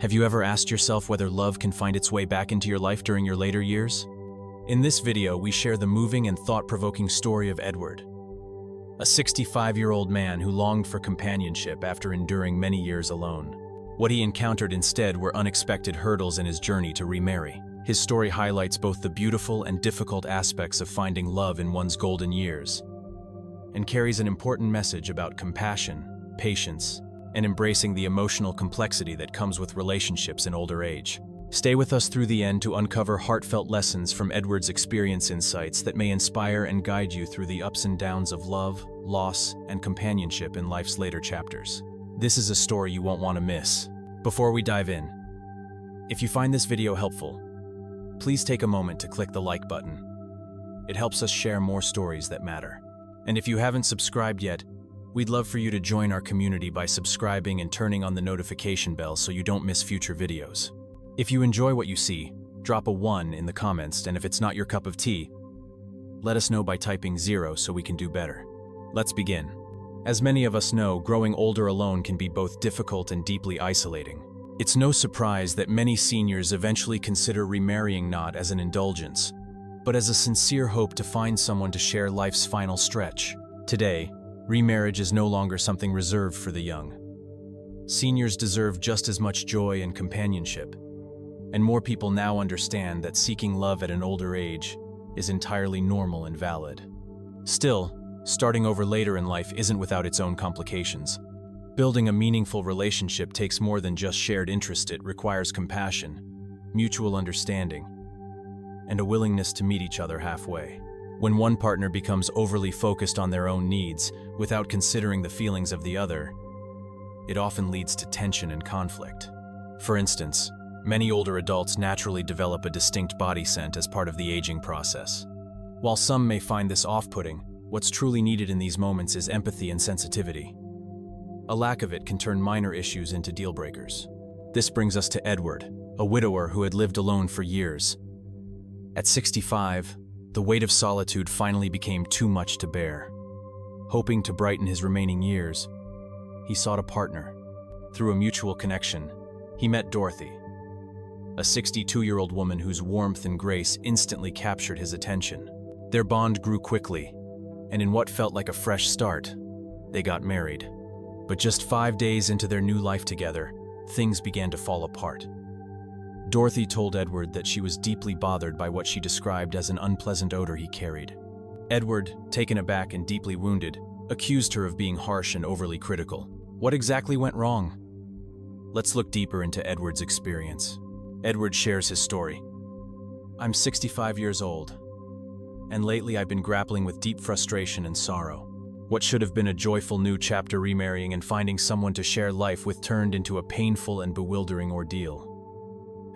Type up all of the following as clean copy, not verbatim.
Have you ever asked yourself whether love can find its way back into your life during your later years? In this video, we share the moving and thought-provoking story of Edward, a 65-year-old man who longed for companionship after enduring many years alone. What he encountered instead were unexpected hurdles in his journey to remarry. His story highlights both the beautiful and difficult aspects of finding love in one's golden years, and carries an important message about compassion, patience, and embracing the emotional complexity that comes with relationships in older age. Stay with us through the end to uncover heartfelt lessons from Edward's experience insights that may inspire and guide you through the ups and downs of love, loss, and companionship in life's later chapters. This is a story you won't want to miss. Before we dive in, if you find this video helpful, please take a moment to click the like button. It helps us share more stories that matter. And if you haven't subscribed yet, we'd love for you to join our community by subscribing and turning on the notification bell so you don't miss future videos. If you enjoy what you see, drop a 1 in the comments, and if it's not your cup of tea, let us know by typing 0 so we can do better. Let's begin. As many of us know, growing older alone can be both difficult and deeply isolating. It's no surprise that many seniors eventually consider remarrying not as an indulgence, but as a sincere hope to find someone to share life's final stretch. Today, remarriage is no longer something reserved for the young. Seniors deserve just as much joy and companionship, and more people now understand that seeking love at an older age is entirely normal and valid. Still, starting over later in life isn't without its own complications. Building a meaningful relationship takes more than just shared interest. It requires compassion, mutual understanding, and a willingness to meet each other halfway. When one partner becomes overly focused on their own needs without considering the feelings of the other, it often leads to tension and conflict. For instance, many older adults naturally develop a distinct body scent as part of the aging process. While some may find this off-putting, what's truly needed in these moments is empathy and sensitivity. A lack of it can turn minor issues into deal breakers. This brings us to Edward, a widower who had lived alone for years. At 65, the weight of solitude finally became too much to bear. Hoping to brighten his remaining years, he sought a partner. Through a mutual connection, he met Dorothy, a 62-year-old woman whose warmth and grace instantly captured his attention. Their bond grew quickly, and in what felt like a fresh start, they got married. But just 5 days into their new life together, things began to fall apart. Dorothy told Edward that she was deeply bothered by what she described as an unpleasant odor he carried. Edward, taken aback and deeply wounded, accused her of being harsh and overly critical. What exactly went wrong? Let's look deeper into Edward's experience. Edward shares his story. "I'm 65 years old, and lately I've been grappling with deep frustration and sorrow. What should have been a joyful new chapter, remarrying and finding someone to share life with, turned into a painful and bewildering ordeal.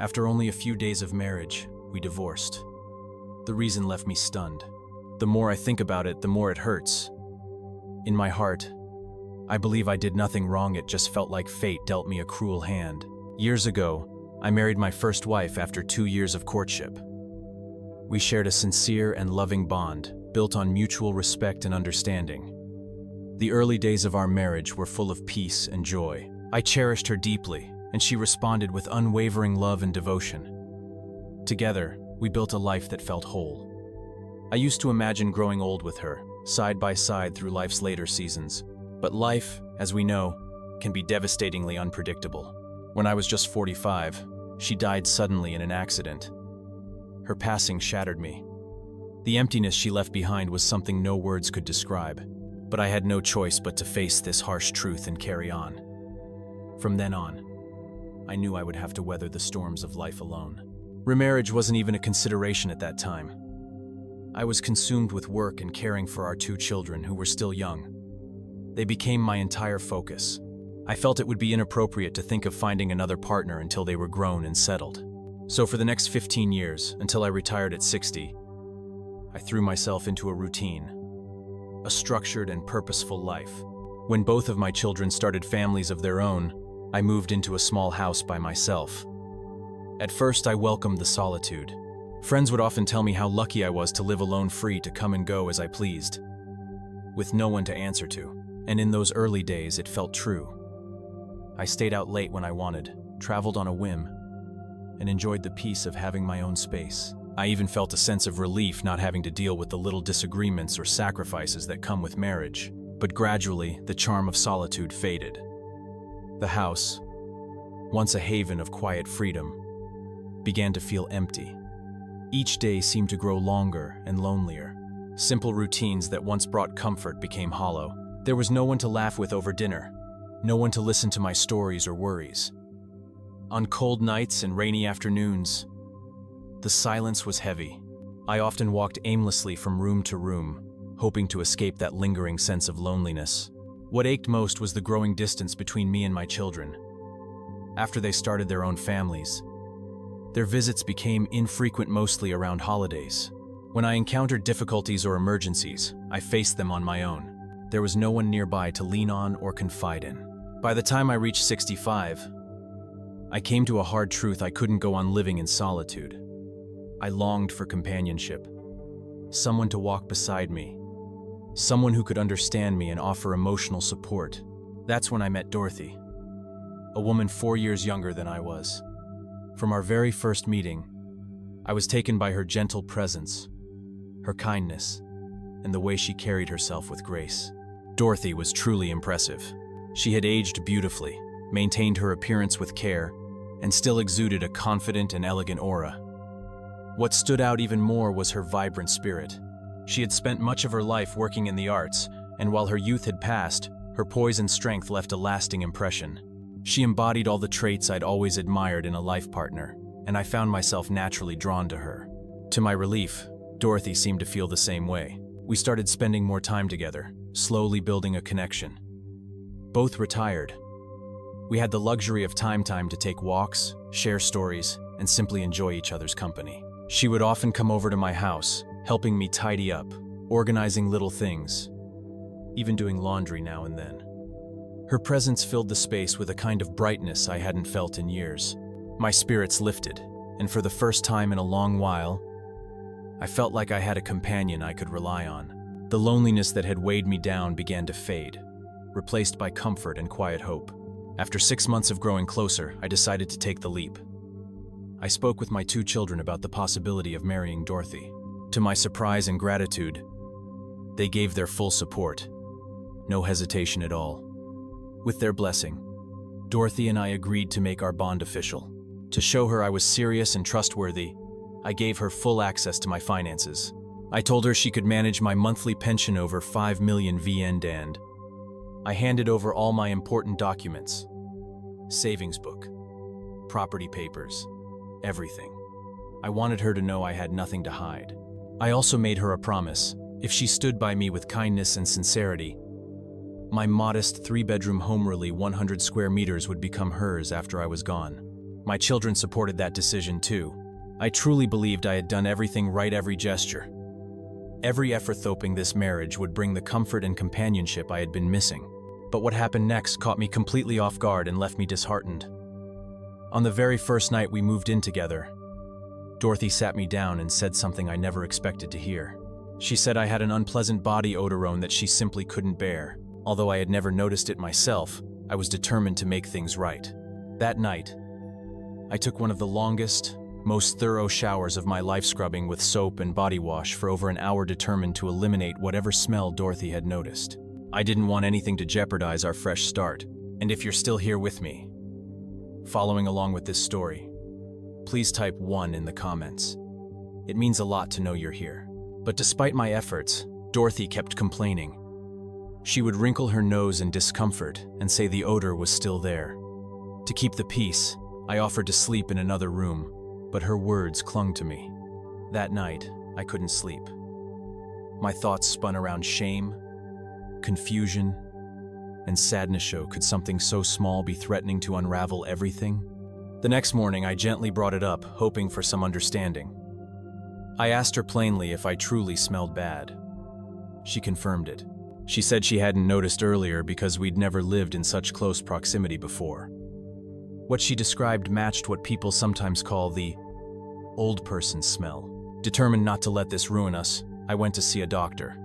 After only a few days of marriage, we divorced. The reason left me stunned. The more I think about it, the more it hurts. In my heart, I believe I did nothing wrong. It just felt like fate dealt me a cruel hand. Years ago, I married my first wife after 2 years of courtship. We shared a sincere and loving bond, built on mutual respect and understanding. The early days of our marriage were full of peace and joy. I cherished her deeply, and she responded with unwavering love and devotion. Together, we built a life that felt whole. I used to imagine growing old with her, side by side through life's later seasons. But life, as we know, can be devastatingly unpredictable. When I was just 45, she died suddenly in an accident. Her passing shattered me. The emptiness she left behind was something no words could describe, but I had no choice but to face this harsh truth and carry on. From then on, I knew I would have to weather the storms of life alone. Remarriage wasn't even a consideration at that time. I was consumed with work and caring for our 2 children who were still young. They became my entire focus. I felt it would be inappropriate to think of finding another partner until they were grown and settled. So for the next 15 years, until I retired at 60, I threw myself into a routine, a structured and purposeful life. When both of my children started families of their own, I moved into a small house by myself. At first, I welcomed the solitude. Friends would often tell me how lucky I was to live alone, free to come and go as I pleased, with no one to answer to. And in those early days, it felt true. I stayed out late when I wanted, traveled on a whim, and enjoyed the peace of having my own space. I even felt a sense of relief not having to deal with the little disagreements or sacrifices that come with marriage. But gradually, the charm of solitude faded. The house, once a haven of quiet freedom, began to feel empty. Each day seemed to grow longer and lonelier. Simple routines that once brought comfort became hollow. There was no one to laugh with over dinner, no one to listen to my stories or worries. On cold nights and rainy afternoons, the silence was heavy. I often walked aimlessly from room to room, hoping to escape that lingering sense of loneliness. What ached most was the growing distance between me and my children. After they started their own families, their visits became infrequent, mostly around holidays. When I encountered difficulties or emergencies, I faced them on my own. There was no one nearby to lean on or confide in. By the time I reached 65, I came to a hard truth: I couldn't go on living in solitude. I longed for companionship, someone to walk beside me, someone who could understand me and offer emotional support. That's when I met Dorothy, a woman 4 years younger than I was. From our very first meeting, I was taken by her gentle presence, her kindness, and the way she carried herself with grace. Dorothy was truly impressive. She had aged beautifully, maintained her appearance with care, and still exuded a confident and elegant aura. What stood out even more was her vibrant spirit. She had spent much of her life working in the arts, and while her youth had passed, her poise and strength left a lasting impression. She embodied all the traits I'd always admired in a life partner, and I found myself naturally drawn to her. To my relief, Dorothy seemed to feel the same way. We started spending more time together, slowly building a connection. Both retired. We had the luxury of time to take walks, share stories, and simply enjoy each other's company. She would often come over to my house, helping me tidy up, organizing little things, even doing laundry now and then. Her presence filled the space with a kind of brightness I hadn't felt in years. My spirits lifted, and for the first time in a long while, I felt like I had a companion I could rely on. The loneliness that had weighed me down began to fade, replaced by comfort and quiet hope. After 6 months of growing closer, I decided to take the leap. I spoke with my 2 children about the possibility of marrying Dorothy. To my surprise and gratitude, they gave their full support. No hesitation at all. With their blessing, Dorothy and I agreed to make our bond official. To show her I was serious and trustworthy, I gave her full access to my finances. I told her she could manage my monthly pension over 5 million VN, and I handed over all my important documents, savings book, property papers, everything. I wanted her to know I had nothing to hide. I also made her a promise: if she stood by me with kindness and sincerity, my modest 3-bedroom home, really 100 square meters, would become hers after I was gone. My children supported that decision too. I truly believed I had done everything right, every gesture, every effort, hoping this marriage would bring the comfort and companionship I had been missing. But what happened next caught me completely off guard and left me disheartened. On the very first night we moved in together, Dorothy sat me down and said something I never expected to hear. She said I had an unpleasant body odor that she simply couldn't bear. Although I had never noticed it myself, I was determined to make things right. That night, I took one of the longest, most thorough showers of my life, scrubbing with soap and body wash for over an hour, determined to eliminate whatever smell Dorothy had noticed. I didn't want anything to jeopardize our fresh start. And if you're still here with me, following along with this story, please type 1 in the comments. It means a lot to know you're here. But despite my efforts, Dorothy kept complaining. She would wrinkle her nose in discomfort and say the odor was still there. To keep the peace, I offered to sleep in another room, but her words clung to me. That night, I couldn't sleep. My thoughts spun around shame, confusion, and sadness. Could something so small be threatening to unravel everything? The next morning, I gently brought it up, hoping for some understanding. I asked her plainly if I truly smelled bad. She confirmed it. She said she hadn't noticed earlier because we'd never lived in such close proximity before. What she described matched what people sometimes call the old person smell. Determined not to let this ruin us, I went to see a doctor.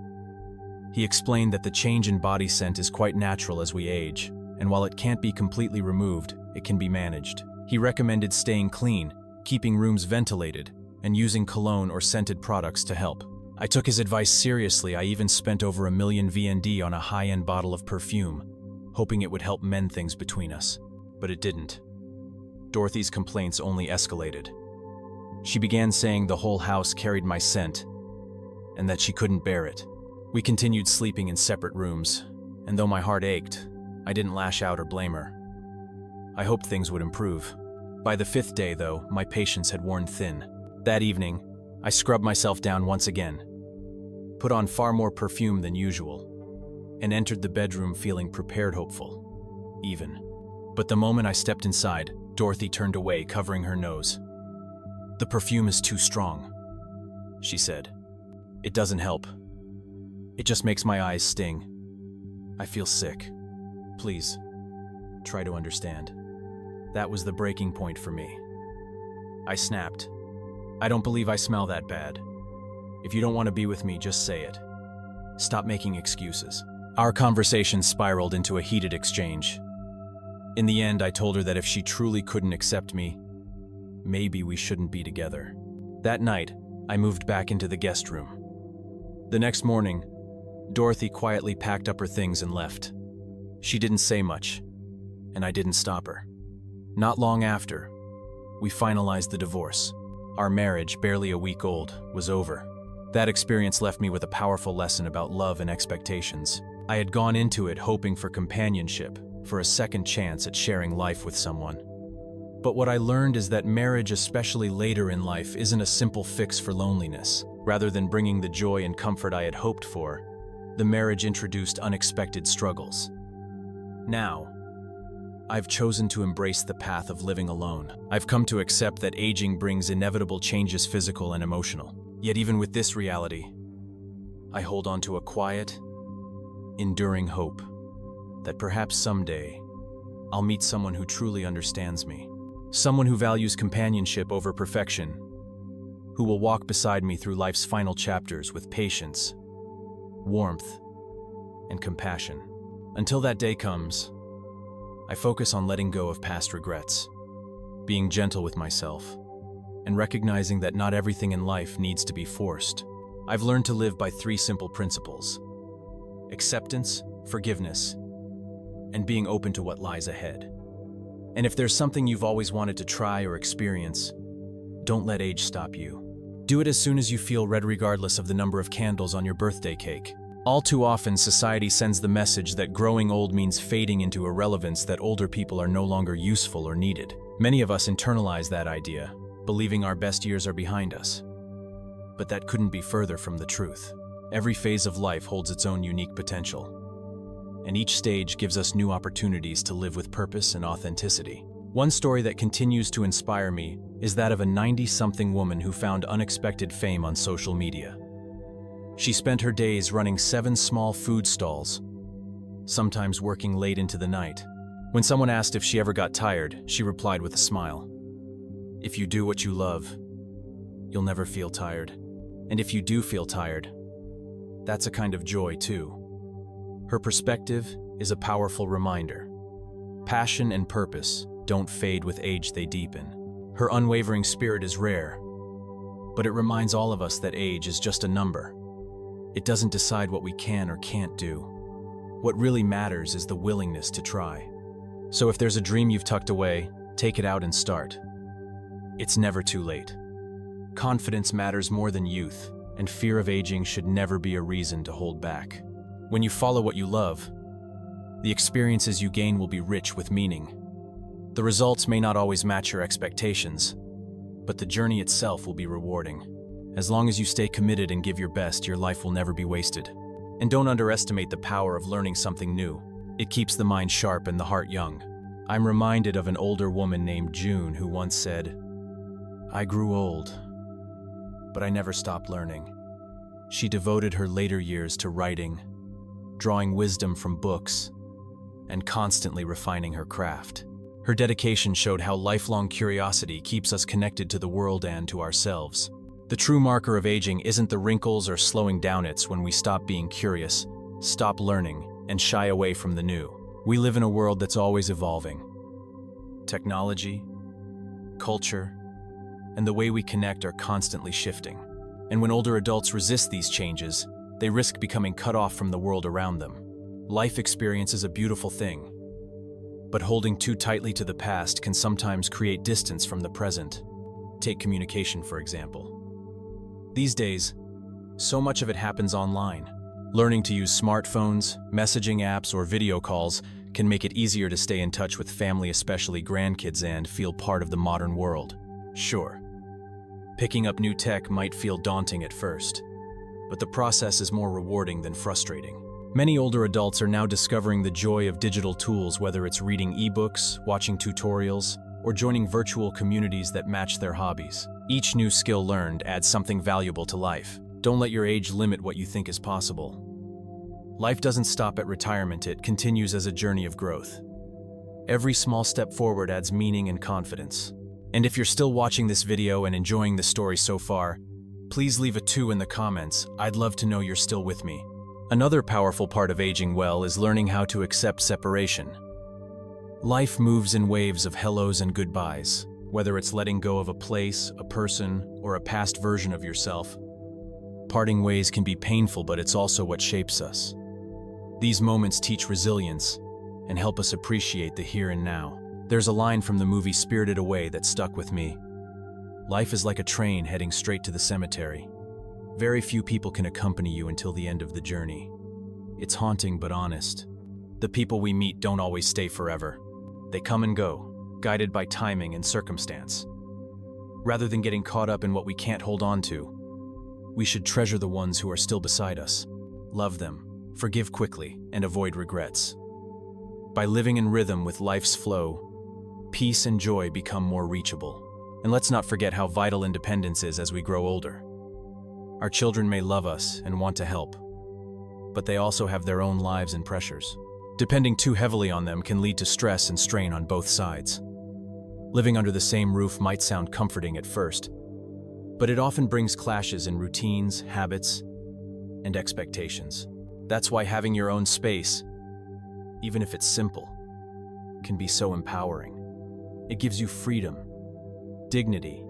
He explained that the change in body scent is quite natural as we age, and while it can't be completely removed, it can be managed. He recommended staying clean, keeping rooms ventilated, and using cologne or scented products to help. I took his advice seriously. I even spent over $1 million VND on a high-end bottle of perfume, hoping it would help mend things between us. But it didn't. Dorothy's complaints only escalated. She began saying the whole house carried my scent, and that she couldn't bear it. We continued sleeping in separate rooms, and though my heart ached, I didn't lash out or blame her. I hoped things would improve. By the 5th day, though, my patience had worn thin. That evening, I scrubbed myself down once again, put on far more perfume than usual, and entered the bedroom feeling prepared, hopeful, even. But the moment I stepped inside, Dorothy turned away, covering her nose. "The perfume is too strong," she said. "It doesn't help. It just makes my eyes sting. I feel sick. Please, try to understand." That was the breaking point for me. I snapped. "I don't believe I smell that bad. If you don't want to be with me, just say it. Stop making excuses." Our conversation spiraled into a heated exchange. In the end, I told her that if she truly couldn't accept me, maybe we shouldn't be together. That night, I moved back into the guest room. The next morning, Dorothy quietly packed up her things and left. She didn't say much, and I didn't stop her. Not long after, we finalized the divorce. Our marriage, barely a week old, was over. That experience left me with a powerful lesson about love and expectations. I had gone into it hoping for companionship, for a second chance at sharing life with someone. But what I learned is that marriage, especially later in life, isn't a simple fix for loneliness. Rather than bringing the joy and comfort I had hoped for, the marriage introduced unexpected struggles. Now, I've chosen to embrace the path of living alone. I've come to accept that aging brings inevitable changes, physical and emotional. Yet even with this reality, I hold on to a quiet, enduring hope that perhaps someday I'll meet someone who truly understands me. Someone who values companionship over perfection, who will walk beside me through life's final chapters with patience, warmth, and compassion. Until that day comes, I focus on letting go of past regrets, being gentle with myself, and recognizing that not everything in life needs to be forced. I've learned to live by 3 simple principles: acceptance, forgiveness, and being open to what lies ahead. And if there's something you've always wanted to try or experience, don't let age stop you. Do it as soon as you feel ready, regardless of the number of candles on your birthday cake. All too often, society sends the message that growing old means fading into irrelevance, that older people are no longer useful or needed. Many of us internalize that idea, believing our best years are behind us. But that couldn't be further from the truth. Every phase of life holds its own unique potential, and each stage gives us new opportunities to live with purpose and authenticity. One story that continues to inspire me is that of a 90-something woman who found unexpected fame on social media. She spent her days running 7 small food stalls, sometimes working late into the night. When someone asked if she ever got tired, she replied with a smile, "If you do what you love, you'll never feel tired. And if you do feel tired, that's a kind of joy too." Her perspective is a powerful reminder. Passion and purpose don't fade with age, they deepen. Her unwavering spirit is rare, but it reminds all of us that age is just a number. It doesn't decide what we can or can't do. What really matters is the willingness to try. So if there's a dream you've tucked away, take it out and start. It's never too late. Confidence matters more than youth, and fear of aging should never be a reason to hold back. When you follow what you love, the experiences you gain will be rich with meaning. The results may not always match your expectations, but the journey itself will be rewarding. As long as you stay committed and give your best, your life will never be wasted. And don't underestimate the power of learning something new. It keeps the mind sharp and the heart young. I'm reminded of an older woman named June who once said, "I grew old, but I never stopped learning." She devoted her later years to writing, drawing wisdom from books, and constantly refining her craft. Her dedication showed how lifelong curiosity keeps us connected to the world and to ourselves. The true marker of aging isn't the wrinkles or slowing down, it's when we stop being curious, stop learning, and shy away from the new. We live in a world that's always evolving. Technology, culture, and the way we connect are constantly shifting. And when older adults resist these changes, they risk becoming cut off from the world around them. Life experience is a beautiful thing, but holding too tightly to the past can sometimes create distance from the present. Take communication, for example. These days, so much of it happens online. Learning to use smartphones, messaging apps, or video calls can make it easier to stay in touch with family, especially grandkids, and feel part of the modern world. Sure, picking up new tech might feel daunting at first, but the process is more rewarding than frustrating. Many older adults are now discovering the joy of digital tools, whether it's reading ebooks, watching tutorials, or joining virtual communities that match their hobbies. Each new skill learned adds something valuable to life. Don't let your age limit what you think is possible. Life doesn't stop at retirement, it continues as a journey of growth. Every small step forward adds meaning and confidence. And if you're still watching this video and enjoying the story so far, please leave a 2 in the comments. I'd love to know you're still with me. Another powerful part of aging well is learning how to accept separation. Life moves in waves of hellos and goodbyes, whether it's letting go of a place, a person, or a past version of yourself. Parting ways can be painful, but it's also what shapes us. These moments teach resilience and help us appreciate the here and now. There's a line from the movie Spirited Away that stuck with me. Life is like a train heading straight to the cemetery. Very few people can accompany you until the end of the journey. It's haunting but honest. The people we meet don't always stay forever. They come and go, guided by timing and circumstance. Rather than getting caught up in what we can't hold on to, we should treasure the ones who are still beside us. Love them, forgive quickly, and avoid regrets. By living in rhythm with life's flow, peace and joy become more reachable. And let's not forget how vital independence is as we grow older. Our children may love us and want to help, but they also have their own lives and pressures. Depending too heavily on them can lead to stress and strain on both sides. Living under the same roof might sound comforting at first, but it often brings clashes in routines, habits, and expectations. That's why having your own space, even if it's simple, can be so empowering. It gives you freedom, dignity,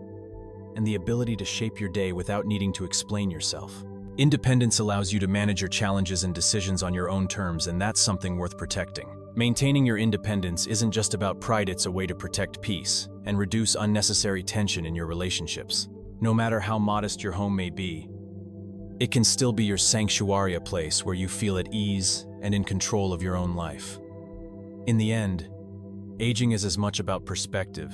and the ability to shape your day without needing to explain yourself. Independence allows you to manage your challenges and decisions on your own terms, and that's something worth protecting. Maintaining your independence isn't just about pride, it's a way to protect peace and reduce unnecessary tension in your relationships. No matter how modest your home may be, it can still be your sanctuary, a place where you feel at ease and in control of your own life. In the end, aging is as much about perspective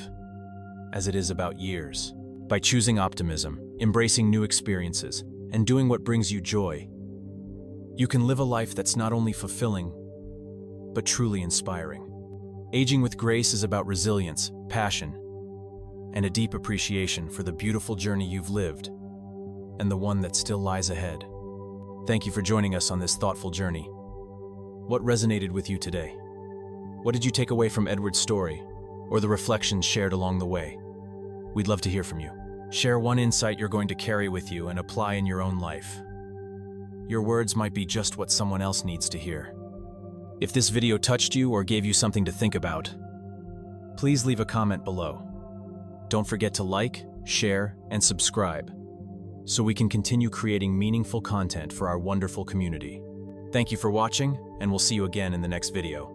as it is about years. By choosing optimism, embracing new experiences, and doing what brings you joy, you can live a life that's not only fulfilling, but truly inspiring. Aging with grace is about resilience, passion, and a deep appreciation for the beautiful journey you've lived and the one that still lies ahead. Thank you for joining us on this thoughtful journey. What resonated with you today? What did you take away from Edward's story, or the reflections shared along the way? We'd love to hear from you. Share one insight you're going to carry with you and apply in your own life. Your words might be just what someone else needs to hear. If this video touched you or gave you something to think about, please leave a comment below. Don't forget to like, share, and subscribe so we can continue creating meaningful content for our wonderful community. Thank you for watching, and we'll see you again in the next video.